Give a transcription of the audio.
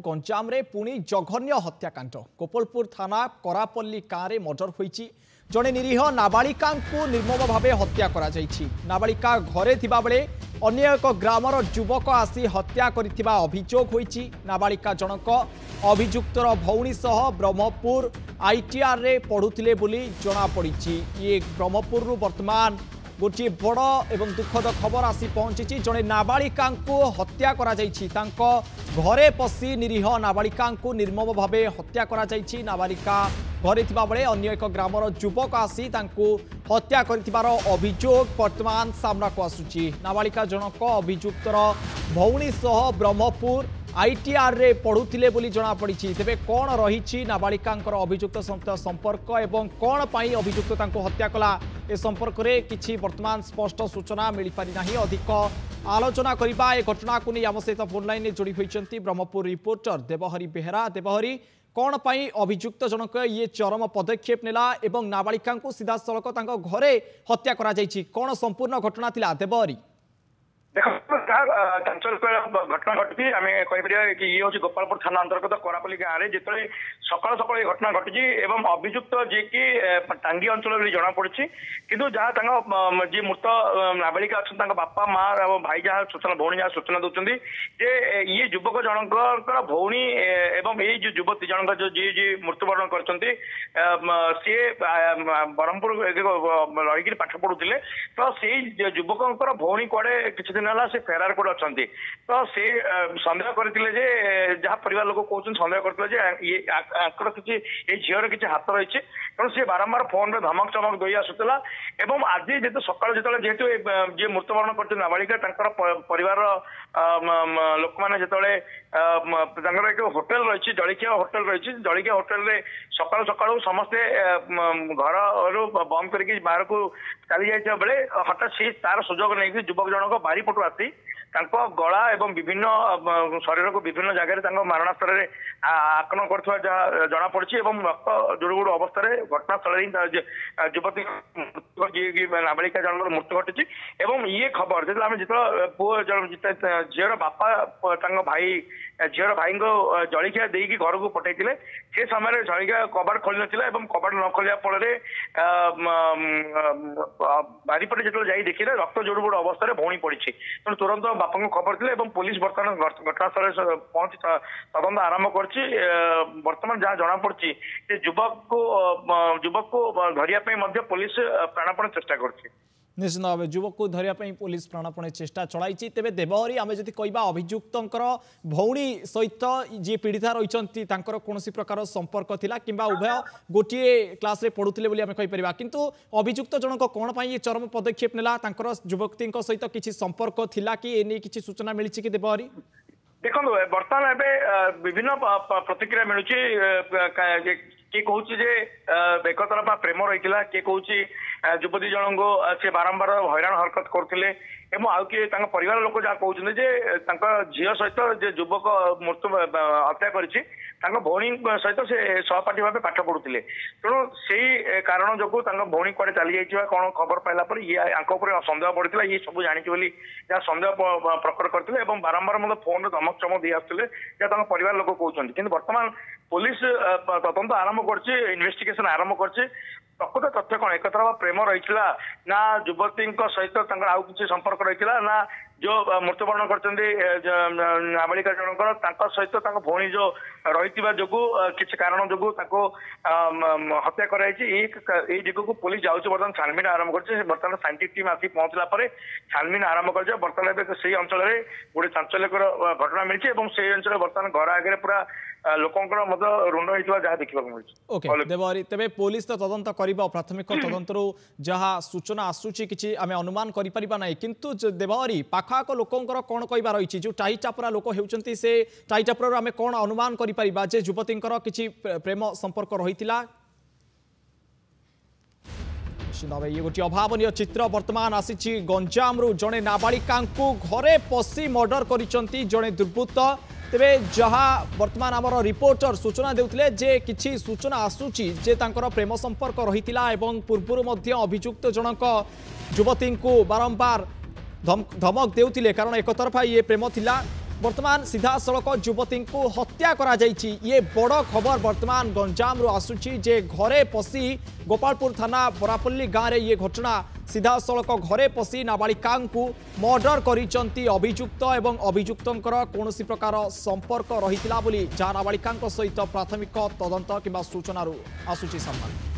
गंजाम रे पुणी जघन्य हत्याकांड गोपालपुर थाना करापल्ली गाँव में मर्डर होईची। जड़े निरीह नाबालिका निर्मम भाव हत्या करा जायछि। नाबालिका घरे थिबा बेले अन्य एक ग्रामर युवक आसी हत्या करिथिबा अभियोग होईची। नाबालिका जनक अभियुक्तर भौणी सह ब्रह्मपुर आईटीआर रे पढ़ुथिले बोली जणा पड़िछि। ये ब्रह्मपुर वर्तमान गोटे बड़ एवं दुखद खबर आसी पहुंची। जड़े नाबालिका हत्या करा जायछि। तांको घरे पशि निरीह नाबालिका निर्मम भाव हत्या करा जायछि। नाबालिका घरे थिबा बेले अन्य एक ग्रामर युवक आसी तांको हत्या करिथिबार अभियोग वर्तमान सामना को आसुछि। नाबालिका जनक अभियुक्तर भौणी सह ब्रह्मपुर आईटीआर रे पढ़ुथिले बोली जणा पड़िछि। तेबे कोन रहिछि नाबालिकांकर अभियुक्त संपर्क एवं कोन पई अभियुक्त तांको हत्या कला ए संपर्क रे किछि वर्तमान स्पष्ट सूचना मिल पारि नाही। अधिक आलोचना करिबा ए घटना को नै आम सहित फोन लाइन जोड़ी होइछंती ब्रह्मपुर रिपोर्टर देवहरी बेहरा। देवहरी, कौन पाई अभियुक्त जनक ये चरम पदक्षेप नेला एवं नाबालिका सीधा सड़क तांको घरे हत्या करा जायछि, कौन संपूर्ण घटना थिला? देवहरी, देखो चांचल्यकर घटना घटी आम कहीपर कि ये हूँ गोपालपुर थाना अंतर्गत करापल्ली गाँव में जिते सकाल सकाल ये घटना घटी एवं अभियुक्त जी की टांगी अंचल जना पड़ी किंतु जहाँ जी मृत नाबालिका अच्छा बापा माँ और भाई जहाँ सूचना भौणी जहाँ सूचना दौरान जे ये युवक जनकर भौणी एवं ये जो युवती जनक जो जी जी मृत्युवरण कर सी ब्रह्मपुर रही पाठ पढ़ुले तो से युवक भौणी कड़े किसी से फेरार कोड अच्छा तो सी सन्देह करते जहाँ परिवार लोग कहते सन्देह करते किसी झीर किसी हाथ रही तेणु सी बारंबार फोन में धमक चमक दई आसूला। आज जेहतु सकाल जो जेहतु जी मृत्युवरण कर नाबालिका परिवार लोक मैंने जो एक होटेल रही जलिखिया होटेल रही जलिखिया होटेल सकाल सकाल समस्ते घर बंद करके बाहर को चली जाइए बेले हठात सी तार सुजोग नहीं युवक जनक बारीपटू आसी गला एवं विभिन्न शरीर को विभिन्न जगह मारणास्त्र आक्रमण कर जना पड़ी रक्त जुड़गुड़ अवस्था घटनास्थल युवती नाबालिका जनक मृत्यु घटी। ये खबर जो आम जो पुओ झीर बापा भाई झीर भाई को जलिखिया देकी घर को पठाई से समय जलिखिया कबाड़ खोल ना कबाड़ न खोलिया फल बारीपटे जो देखिले रक्त जोड़गुड़ अवस्था भौणी पड़ी तेणु तुरंत बापा को खबर थी पुलिस बर्तमान घटनास्थल पहुंची तदंत आरंभ कर बर्तमान जहाँ जना पड़ी युवक को धरिया पुलिस प्राणपण चेष्टा कर निश्चित भाव युवक को धरिया पुलिस प्राणपणे चेष्टा चलाई। तेज देवहरी, आम जदि कहवा अभियुक्त भौणी सहित जी पीड़िता रही कौन प्रकार संपर्क थिला किंबा उभय गोटे क्लास रे पढ़ुले बोली आम कहीपर किंतु अभियुक्त जनक कौन ये चरम पदक्षेप नेला युवती सहित किसी संपर्क थिला कि एने किसी सूचना मिली कि? देवहरी, देखो बर्तमान एवं विभिन्न प्रतिक्रिया मिलूँ किए कहूँ एक तरफा प्रेम रही है किए कहूँ युवती जन को सी बारंबार हैरान हरकत करते आउ किए परिवार लोक जहाँ कहते झील सहित युवक मृत्यु हत्या कर भौणी सहित से सहपाठी भाव पाठ पढ़ुले तेणु से कारण जो भौणी कड़े चली जाइए कौन खबर पाइला ये सन्देह पड़ता ये सब जानी जहाँ सन्देह प्रकट करते बारंबार मतलब फोन धमक चमक दी आसुले जहाँ परिवार लोक कहते कि बर्तमान पुलिस तदंत आरंभ कर इन्वेस्टिगेशन आरंभ कर प्रकृत तथ्य कौन एक तरह प्रेम रही ना युवती सहित आउ किसी संपर्क रही ना जो मृत्युवरण कर नाबालिका जनकर सहित भौणी जो रही जो किसी कारण जो हत्या कराई दिग को पुलिस जाऊँ बर्तमान छानबीन आरंभ कर बर्तमान साइंटिफिक टीम आसी पहुंचला छानबीन आरंभ कर बर्तमान से अंचल गोटे चांचल्यकर घटना मिली से अंचल बर्तमान घर आगे पूरा लोकंर रुंड होता जहाँ देखा मिली। देवहरी, तेरे पुलिस तो तदंत कर प्राथमिक तदंतर जहाँ सूचना आसूची किसी आम अनुमान करें किंतु देवहरी पाखाक लोकंर कौन कहवा रही जो टाईटापरा लोक होती से टाईटापर आम कौन अनुमान करें जे युवती किसी प्रेम संपर्क रही ये गोटे अभावन चित्र बर्तमान आसी गंजाम जड़े नाबालिका घरे पशि मर्डर कर जड़े दुर्बृत्त। तेबे जहाँ बर्तमान आमर रिपोर्टर सूचना देउथिले जे किछि सूचना आसुची जे तांकर प्रेम संपर्क रहितिला एवं पूर्वरु मध्य अभियुक्त जनक युवती को बारंबार धमक देउथिले कारण एक तरफा ये प्रेम थिला वर्तमान सीधा सड़क युवती को हत्या करा जाइछि। ये बड़ खबर वर्तमान गंजाम रु आसुछि जे घरे पसी गोपालपुर थाना बरापल्ली गाँव में ये घटना सीधा सड़क घरे पसी नाबालिका मर्डर करिसंती अभियुक्त एवं अभियुक्तंकर कौनसी प्रकार संपर्क रहितिला बोली जहाँ नाबालिका सहित प्राथमिक तदंत किंबा सूचना आसुछि सम्मान।